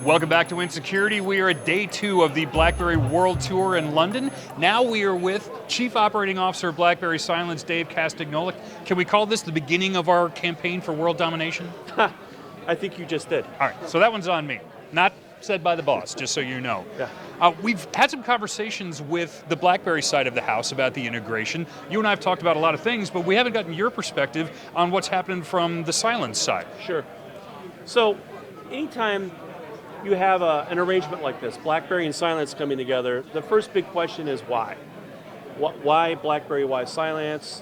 Welcome back to Insecurity. We are at day 2 of the BlackBerry World Tour in London. Now we are with Chief Operating Officer of BlackBerry Cylance, Dave Castignola. Can we call this the beginning of our campaign for world domination? I think you just did. All right, so that one's on me. Not said by the boss, just so you know. Yeah. We've had some conversations with the BlackBerry side of the house about the integration. You and I have talked about a lot of things, but we haven't gotten your perspective on what's happening from the Cylance side. Sure. So, anytime you have an arrangement like this, BlackBerry and Cylance coming together, the first big question is why? Why BlackBerry Why Cylance?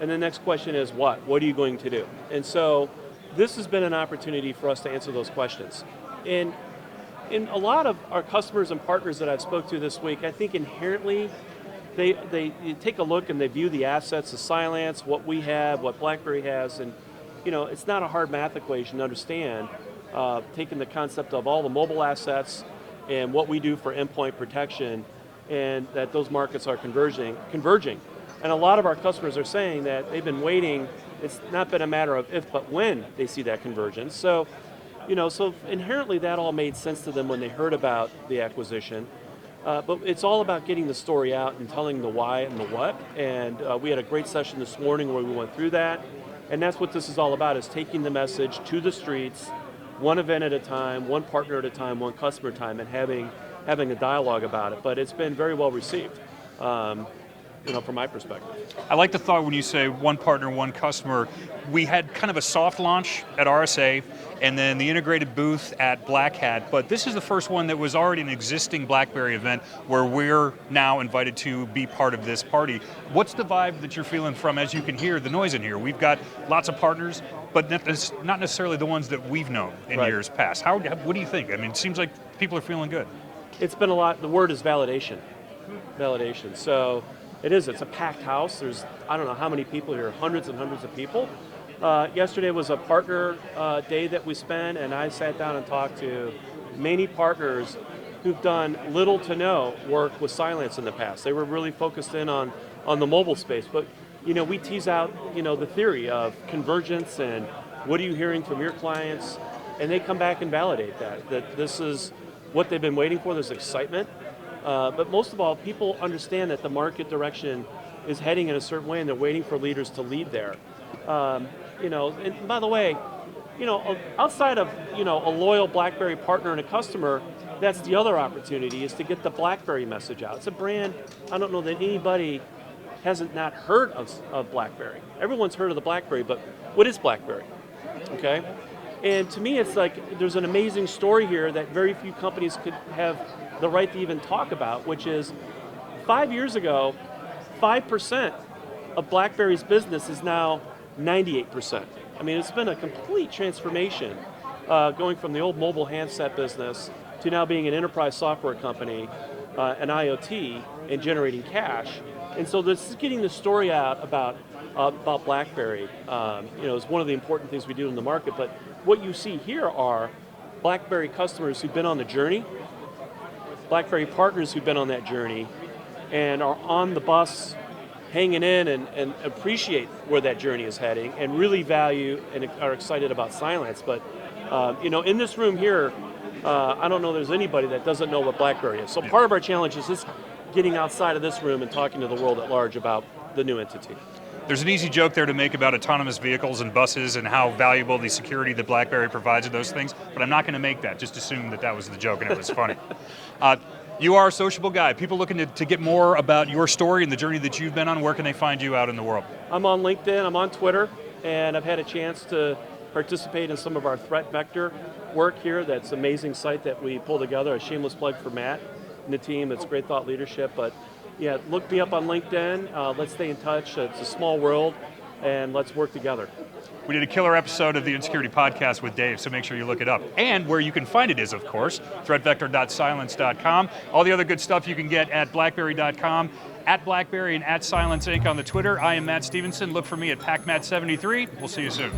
And the next question is what? What are you going to do? And so this has been an opportunity for us to answer those questions. And in a lot of our customers and partners that I've spoke to this week, I think inherently they take a look and they view the assets of Cylance, what we have, what BlackBerry has, and it's not a hard math equation to understand. Taking the concept of all the mobile assets and what we do for endpoint protection, and that those markets are converging. And a lot of our customers are saying that they've been waiting. It's not been a matter of if, but when they see that convergence. So, so inherently that all made sense to them when they heard about the acquisition. But it's all about getting the story out and telling the why and the what. And we had a great session this morning where we went through that. And that's what this is all about, is taking the message to the streets, one event at a time, one partner at a time, one customer at a time, and having a dialogue about it. But it's been very well received, from my perspective. I like the thought when you say one partner, one customer. We had kind of a soft launch at RSA, and then the integrated booth at Black Hat, but this is the first one that was already an existing BlackBerry event where we're now invited to be part of this party. What's the vibe that you're feeling from, as you can hear the noise in here? We've got lots of partners, but not necessarily the ones that we've known in Right. years past. What do you think? I mean, it seems like people are feeling good. It's been a lot. The word is validation. Validation. So it's a packed house. There's, I don't know how many people here, hundreds and hundreds of people. Yesterday was a partner day that we spent, and I sat down and talked to many partners who've done little to no work with Cylance in the past. They were really focused in on the mobile space, but we tease out the theory of convergence and what are you hearing from your clients, and they come back and validate that this is what they've been waiting for. There's excitement, but most of all, people understand that the market direction is heading in a certain way, and they're waiting for leaders to lead there. And by the way, outside of a loyal BlackBerry partner and a customer, that's the other opportunity, is to get the BlackBerry message out. It's a brand, I don't know that anybody hasn't not heard of BlackBerry. Everyone's heard of the BlackBerry, but what is BlackBerry? Okay? And to me, it's like there's an amazing story here that very few companies could have the right to even talk about, which is 5 years ago, 5% of BlackBerry's business is now 98%. I mean, it's been a complete transformation, going from the old mobile handset business to now being an enterprise software company, an IoT, and generating cash. And so this is getting the story out about BlackBerry. Is one of the important things we do in the market. But what you see here are BlackBerry customers who've been on the journey, BlackBerry partners who've been on that journey, and are on the bus, hanging in and appreciate where that journey is heading, and really value and are excited about Cylance. But in this room here, I don't know there's anybody that doesn't know what BlackBerry is. So part of our challenge is just getting outside of this room and talking to the world at large about the new entity. There's an easy joke there to make about autonomous vehicles and buses and how valuable the security that BlackBerry provides in those things, but I'm not going to make that. Just assume that was the joke and it was funny. You are a sociable guy. People looking to get more about your story and the journey that you've been on, where can they find you out in the world? I'm on LinkedIn, I'm on Twitter, and I've had a chance to participate in some of our threat vector work here. That's an amazing site that we pull together, a shameless plug for Matt and the team. It's great thought leadership. But yeah, look me up on LinkedIn. Let's stay in touch. It's a small world, and let's work together. We did a killer episode of the Insecurity Podcast with Dave, so make sure you look it up. And where you can find it is, of course, threatvector.cylance.com. All the other good stuff you can get at blackberry.com, at BlackBerry and at Cylance Inc. on the Twitter. I am Matt Stephenson. Look for me at PacMatt73. We'll see you soon.